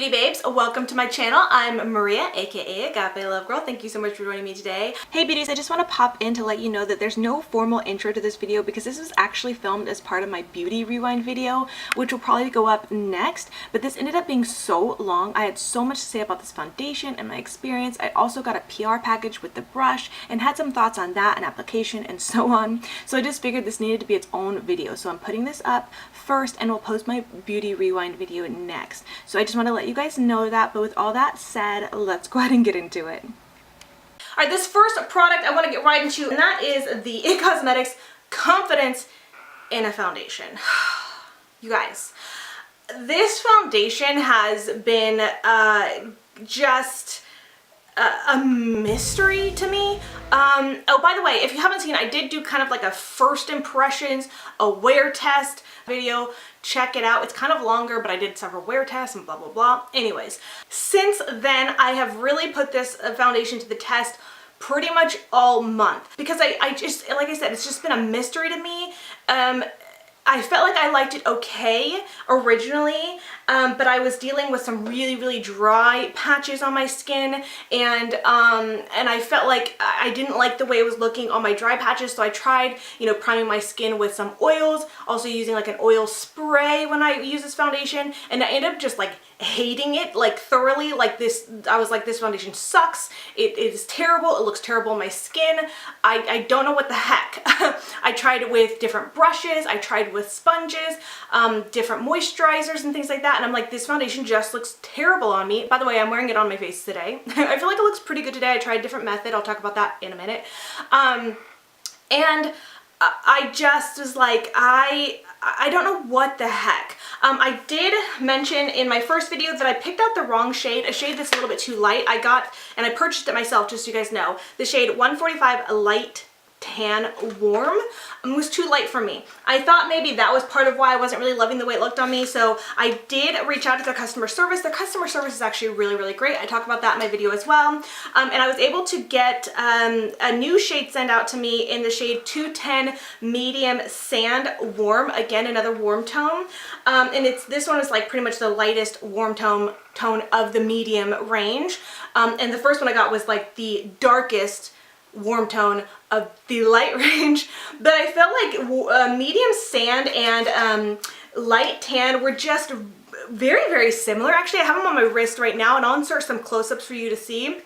beauty babes, welcome to my channel. I'm Maria, aka Agape Love Girl. Thank you so much for joining me today. Hey beauties, I just want to pop in to let you know that there's no formal intro to this video because this was actually filmed as part of my beauty rewind video, which will probably go up next, but this ended up being so long. I had so much to say about this foundation and my experience. I also got a PR package with the brush and had some thoughts on that and application and so on. So I just figured this needed to be its own video. So I'm putting this up first and we'll post my beauty rewind video next. So I just want to let you guys know that, but with all that said, let's go ahead and get into it. Alright, this first product I want to get right into, and that is the It Cosmetics Confidence in a Foundation. You guys, this foundation has been just a mystery to me. Oh, by the way, if you haven't seen, I did do kind of like a first impressions, a wear test video. Check it out. It's kind of longer, but I did several wear tests and blah, blah, blah. Anyways, since then, I have really put this foundation to the test pretty much all month because I just, like I said, it's just been a mystery to me. I felt like I liked it okay originally, but I was dealing with some really dry patches on my skin, and I felt like I didn't like the way it was looking on my dry patches, so I tried, you know, priming my skin with some oils, also using like an oil spray when I use this foundation, and I ended up just like hating it like thoroughly. Like this, I was like, this foundation sucks. It is terrible. It looks terrible on my skin. I don't know what the heck. I tried it with different brushes. I tried with sponges, different moisturizers and things like that, and I'm like, this foundation just looks terrible on me. By the way, I'm wearing it on my face today. I feel like it looks pretty good today. I tried a different method. I'll talk about that in a minute. And I just was like, I don't know what the heck. I did mention in my first video that I picked out the wrong shade, a shade that's a little bit too light. I got, and I purchased it myself just so you guys know, the shade 145 Light Tan Warm. Was too light for me. I thought maybe that was part of why I wasn't really loving the way it looked on me, so I did reach out to their customer service. Their customer service is actually really great. I talk about that in my video as well. And I was able to get a new shade sent out to me in the shade 210 Medium Sand Warm. Again, another warm tone. And this one is like pretty much the lightest warm tone of the medium range. And the first one I got was like the darkest warm tone of the light range, but I felt like medium sand and light tan were just very similar. Actually, I have them on my wrist right now, and I'll insert some close-ups for you to see.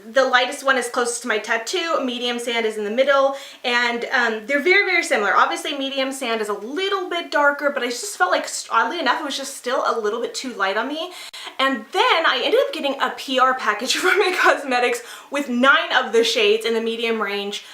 The lightest one is closest to my tattoo, medium sand is in the middle, and they're very similar. Obviously, medium sand is a little bit darker, but I just felt like, oddly enough, it was just still a little bit too light on me. And then I ended up getting a PR package from It Cosmetics with 9 of the shades in the medium range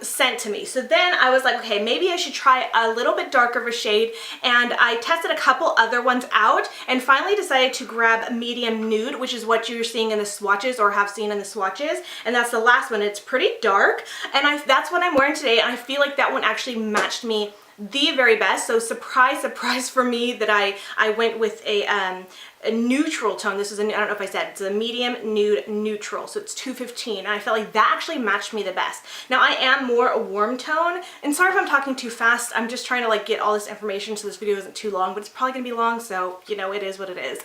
sent to me. So then I was like, okay, maybe I should try a little bit darker of a shade, and I tested a couple other ones out and finally decided to grab medium nude, which is what you're seeing in the swatches or have seen in the swatches, and that's the last one. It's pretty dark, and that's what I'm wearing today, and I feel like that one actually matched me the very best. So surprise for me that I went with a neutral tone. This is I don't know if I said, it's a medium nude neutral, so it's 215, and I felt like that actually matched me the best. Now I am more a warm tone, and sorry if I'm talking too fast. I'm just trying to like get all this information so this video isn't too long, but it's probably gonna be long, so you know, it is what it is.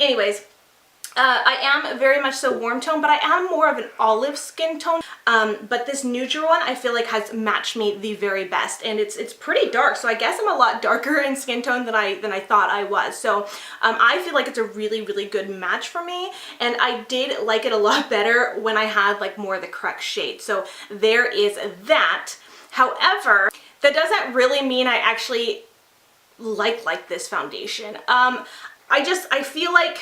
Anyways, I am very much so warm tone, but I am more of an olive skin tone. But this neutral one I feel like has matched me the very best, and it's pretty dark, so I guess I'm a lot darker in skin tone than I thought I was. So I feel like it's a really good match for me, and I did like it a lot better when I had like more of the correct shade. So there is that. However, that doesn't really mean I actually like this foundation. I feel like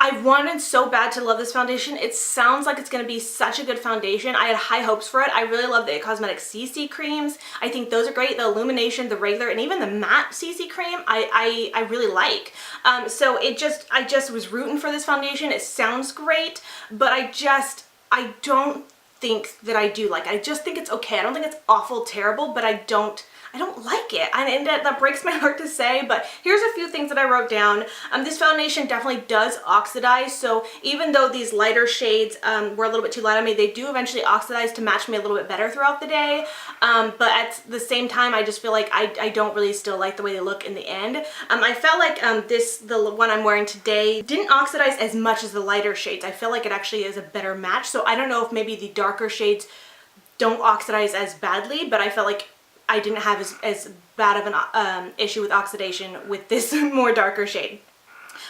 I wanted so bad to love this foundation. It sounds like it's going to be such a good foundation. I had high hopes for it. I really love the It Cosmetics CC creams. I think those are great. The illumination, the regular, and even the matte CC cream, I really like. So I just was rooting for this foundation. It sounds great, but I don't think that I do like it. I just think it's okay. I don't think it's awful terrible, but I don't I don't like it, and that breaks my heart to say, but here's a few things that I wrote down. This foundation definitely does oxidize, so even though these lighter shades were a little bit too light on me, they do eventually oxidize to match me a little bit better throughout the day, but at the same time, I just feel like I don't really still like the way they look in the end. I felt like the one I'm wearing today didn't oxidize as much as the lighter shades. I feel like it actually is a better match, so I don't know if maybe the darker shades don't oxidize as badly, but I felt like I didn't have as bad of an issue with oxidation with this more darker shade.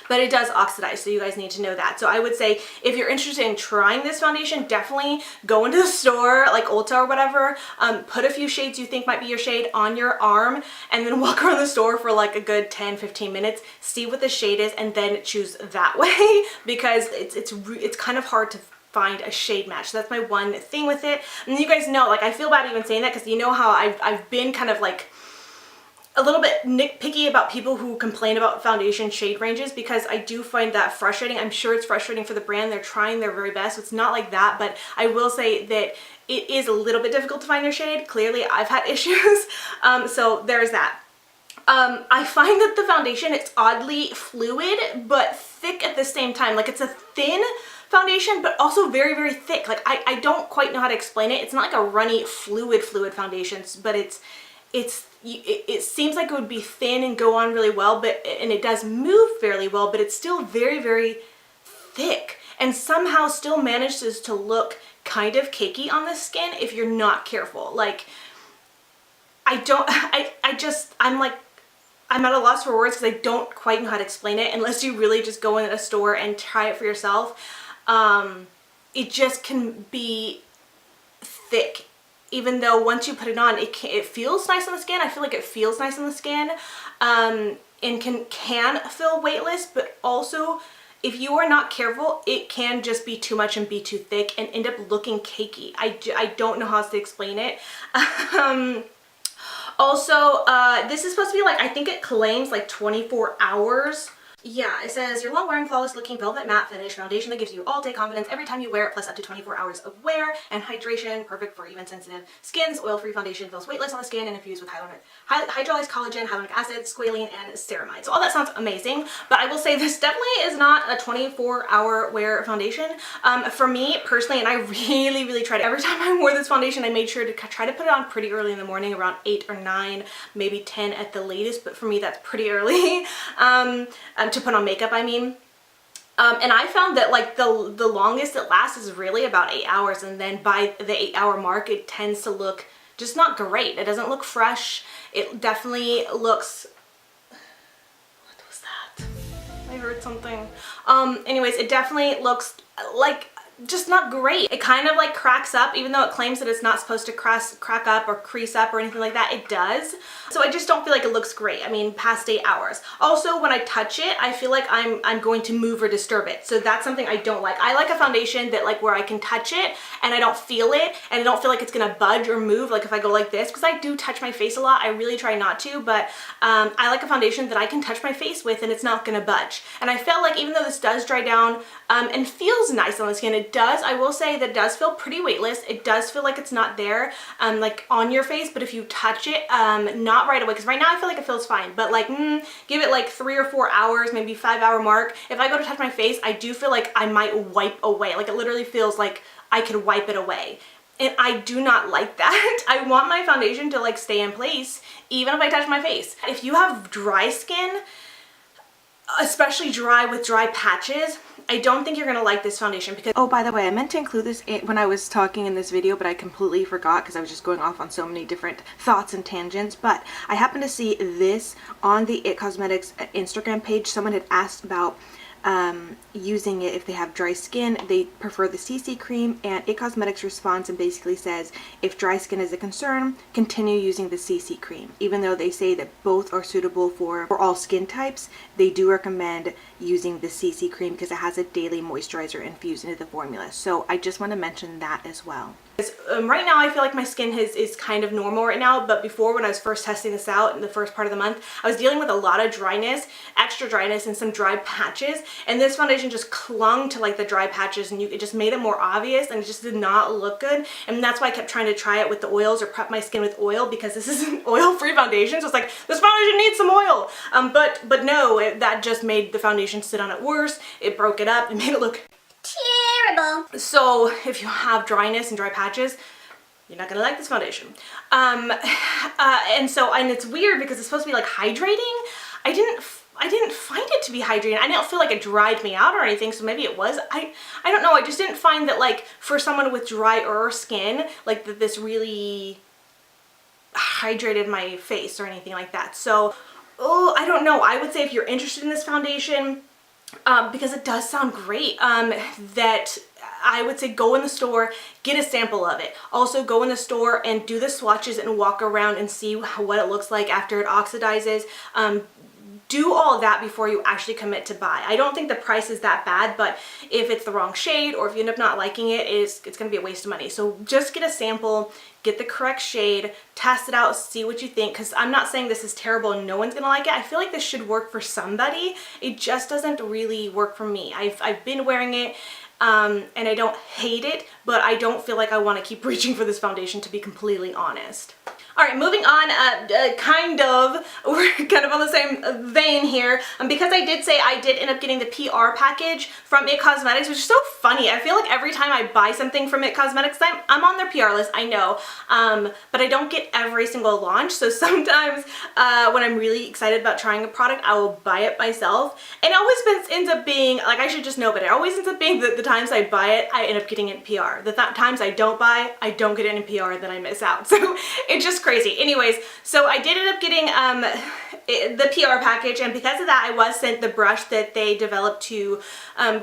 But it does oxidize, so you guys need to know that. So I would say if you're interested in trying this foundation, definitely go into the store, like Ulta or whatever, put a few shades you think might be your shade on your arm, and then walk around the store for like a good 10-15 minutes, see what the shade is, and then choose that way, because it's kind of hard to find a shade match. So that's my one thing with it. And you guys know, like, I feel bad even saying that, because you know how I've been kind of like a little bit nitpicky about people who complain about foundation shade ranges, because I do find that frustrating. I'm sure it's frustrating for the brand. They're trying their very best. It's not like that, but I will say that it is a little bit difficult to find your shade. Clearly, I've had issues. So there's that. I find that the foundation, it's oddly fluid, but thick at the same time. Like, it's a thin foundation, but also very, very thick. Like, I don't quite know how to explain it. It's not like a runny, fluid foundation, but it seems like it would be thin and go on really well, and it does move fairly well, but it's still very, very thick, and somehow still manages to look kind of cakey on the skin if you're not careful. Like, I'm at a loss for words, because I don't quite know how to explain it unless you really just go in a store and try it for yourself. It just can be thick, even though once you put it on, it feels nice on the skin. I feel like it feels nice on the skin, and can feel weightless, but also if you are not careful, it can just be too much and be too thick and end up looking cakey. I don't know how else to explain it. Also, this is supposed to be like, I think it claims like 24 hours. Yeah, it says your long-wearing, flawless-looking velvet matte finish foundation that gives you all-day confidence every time you wear it, plus up to 24 hours of wear and hydration, perfect for even sensitive skins. Oil-free foundation feels weightless on the skin and infused with hydrolyzed collagen, hyaluronic acid, squalene, and ceramide. So all that sounds amazing, but I will say this definitely is not a 24-hour wear foundation. For me personally, and I really, really tried. Every time I wore this foundation, I made sure to try to put it on pretty early in the morning, around 8 or 9, maybe 10 at the latest, but for me that's pretty early. To put on makeup, I mean. And I found that like the longest it lasts is really about 8 hours, and then by the 8-hour mark it tends to look just not great. It doesn't look fresh. It definitely looks, what was that? I heard something. Anyways, it definitely looks like just not great. It kind of like cracks up, even though it claims that it's not supposed to crack up or crease up or anything like that. It does. So I just don't feel like it looks great. I mean, past 8 hours. Also, when I touch it, I feel like I'm going to move or disturb it. So that's something I don't like. I like a foundation that like where I can touch it and I don't feel it, and I don't feel like it's gonna budge or move like if I go like this, because I do touch my face a lot. I really try not to, but I like a foundation that I can touch my face with and it's not gonna budge. And I felt like even though this does dry down and feels nice on the skin, I will say that it does feel pretty weightless. It does feel like it's not there like on your face, but if you touch it, not right away, because right now I feel like it feels fine, but like give it like 3 or 4 hours, maybe 5-hour mark. If I go to touch my face, I do feel like I might wipe away. Like it literally feels like I could wipe it away. And I do not like that. I want my foundation to like stay in place even if I touch my face. If you have dry skin, especially dry with dry patches, I don't think you're gonna like this foundation, because oh, by the way, I meant to include this when I was talking in this video, but I completely forgot because I was just going off on so many different thoughts and tangents. But I happened to see this on the It Cosmetics Instagram page. Someone had asked about using it if they have dry skin. They prefer the CC cream, and It Cosmetics responds and basically says if dry skin is a concern, continue using the CC cream. Even though they say that both are suitable for all skin types, they do recommend using the CC cream because it has a daily moisturizer infused into the formula. So I just want to mention that as well. Right now I feel like my skin is kind of normal right now, but before, when I was first testing this out in the first part of the month, I was dealing with a lot of dryness, extra dryness, and some dry patches, and this foundation just clung to like the dry patches, and it just made it more obvious, and it just did not look good. And that's why I kept trying to try it with the oils or prep my skin with oil, because this is an oil-free foundation, so it's like, this foundation needs some oil. But no, that just made the foundation sit on it worse. It broke it up, it made it look terrible. So if you have dryness and dry patches, you're not gonna like this foundation. And it's weird because it's supposed to be like hydrating. I didn't find it to be hydrating. I didn't feel like it dried me out or anything, so maybe it was. I don't know, I just didn't find that, like, for someone with drier skin, like, that this really hydrated my face or anything like that. So, oh, I don't know. I would say if you're interested in this foundation, because it does sound great, that I would say go in the store, get a sample of it. Also go in the store and do the swatches and walk around and see what it looks like after it oxidizes. Do all of that before you actually commit to buy. I don't think the price is that bad, but if it's the wrong shade or if you end up not liking it, it's gonna be a waste of money. So just get a sample, get the correct shade, test it out, see what you think, because I'm not saying this is terrible and no one's gonna like it. I feel like this should work for somebody. It just doesn't really work for me. I've been wearing it, and I don't hate it, but I don't feel like I want to keep reaching for this foundation, to be completely honest. All right, moving on, we're kind of on the same vein here, because I did say I did end up getting the PR package from It Cosmetics, which is so funny. I feel like every time I buy something from It Cosmetics, I'm on their PR list, I know, but I don't get every single launch, so sometimes when I'm really excited about trying a product, I will buy it myself, and it always ends up being, like, I should just know, but it always ends up being that the times I buy it, I end up getting it in PR. The times I don't buy, I don't get it in PR, then I miss out, so it's just crazy. Anyways, so I did end up getting the PR package, and because of that I was sent the brush that they developed to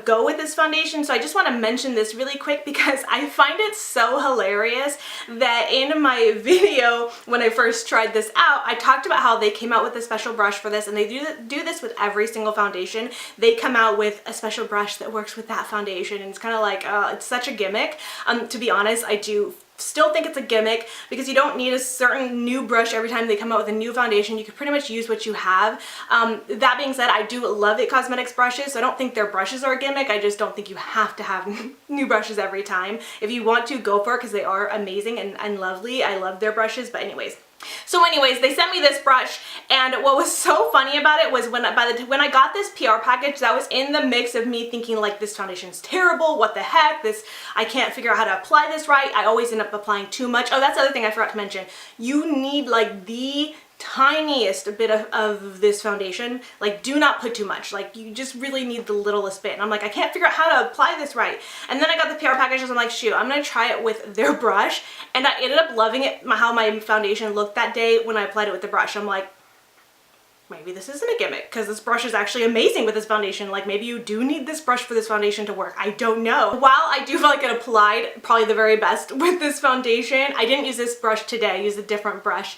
go with this foundation. So I just want to mention this really quick because I find it so hilarious that in my video when I first tried this out, I talked about how they came out with a special brush for this, and they do this with every single foundation. They come out with a special brush that works with that foundation, and it's kind of like, it's such a gimmick. To be honest, I do still think it's a gimmick because you don't need a certain new brush every time they come out with a new foundation. You can pretty much use what you have. That being said, I do love It Cosmetics brushes, so I don't think their brushes are a gimmick. I just don't think you have to have new brushes every time. If you want to, go for it because they are amazing and lovely. I love their brushes, but anyways. So anyways, they sent me this brush, and what was so funny about it was when I got this PR package, that was in the mix of me thinking like, this foundation's terrible, what the heck, I can't figure out how to apply this right. I always end up applying too much. Oh, that's the other thing I forgot to mention. You need like the tiniest bit of this foundation. Like, do not put too much. Like, you just really need the littlest bit. And I'm like, I can't figure out how to apply this right. And then I got the PR package, and I'm like, shoot, I'm gonna try it with their brush. And I ended up loving it, how my foundation looked that day when I applied it with the brush. I'm like, maybe this isn't a gimmick, because this brush is actually amazing with this foundation. Like, maybe you do need this brush for this foundation to work. I don't know. While I do feel like it applied probably the very best with this foundation, I didn't use this brush today. I used a different brush.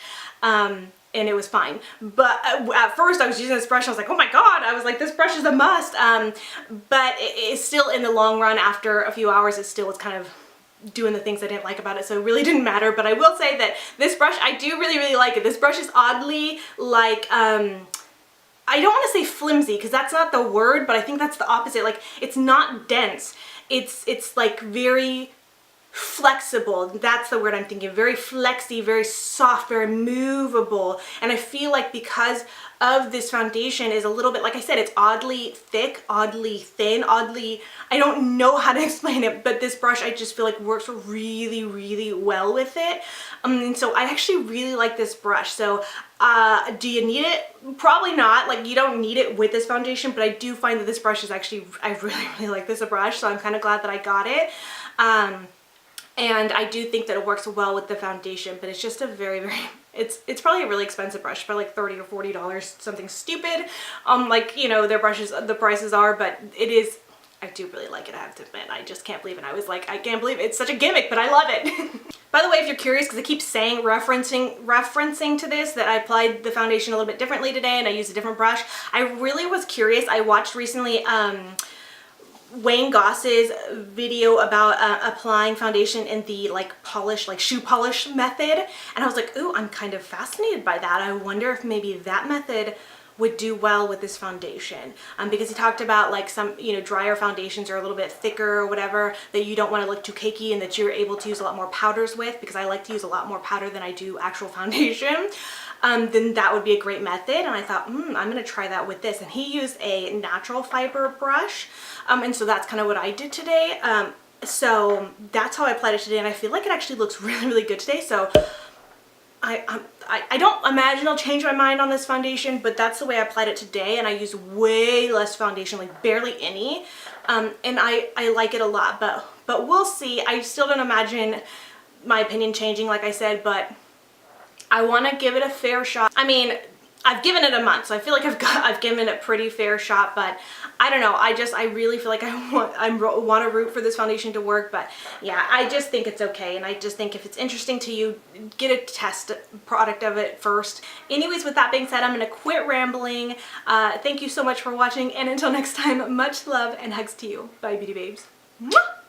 And it was fine. But at first I was using this brush, I was like, oh my god, I was like, this brush is a must. But it's still, in the long run, after a few hours, it still was kind of doing the things I didn't like about it, so it really didn't matter. But I will say that this brush, I do really like it. This brush is oddly like, I don't want to say flimsy, because that's not the word, but I think that's the opposite. Like, it's not dense. It's like very flexible. That's the word I'm thinking. Very flexy, very soft, very movable. And I feel like because of this foundation is a little bit, like I said, it's oddly thick, oddly thin, oddly, I don't know how to explain it, but this brush I just feel like works really well with it. And so I actually really like this brush. So do you need it? Probably not. Like, you don't need it with this foundation, but I do find that this brush is actually, I really like this brush, so I'm kind of glad that I got it. And I do think that it works well with the foundation, but it's just a very, it's probably a really expensive brush, probably like $30 or $40, something stupid. Like, you know, their brushes, the prices are, but it is, I do really like it, I have to admit. I just can't believe it. I was like, I can't believe it. It's such a gimmick, but I love it. By the way, if you're curious, because I keep saying, referencing to this, that I applied the foundation a little bit differently today and I used a different brush. I really was curious. I watched recently, Wayne Goss's video about applying foundation in the like shoe polish method, and I was like, ooh, I'm kind of fascinated by that. I wonder if maybe that method would do well with this foundation, because he talked about like some, you know, drier foundations are a little bit thicker or whatever, that you don't want to look too cakey and that you're able to use a lot more powders with, because I like to use a lot more powder than I do actual foundation. Then that would be a great method. And I thought, I'm gonna try that with this. And he used a natural fiber brush. And so that's kind of what I did today. So that's how I applied it today. And I feel like it actually looks really, really good today. So I don't imagine I'll change my mind on this foundation, but that's the way I applied it today. And I used way less foundation, like barely any. And I like it a lot, but we'll see. I still don't imagine my opinion changing, like I said, but I want to give it a fair shot. I mean, I've given it a month, so I feel like I've given it a pretty fair shot, but I don't know. I really feel like I want to root for this foundation to work, but yeah, I just think it's okay. And I just think if it's interesting to you, get a test product of it first. Anyways, with that being said, I'm going to quit rambling. Thank you so much for watching, and until next time, much love and hugs to you. Bye, beauty babes. Mwah!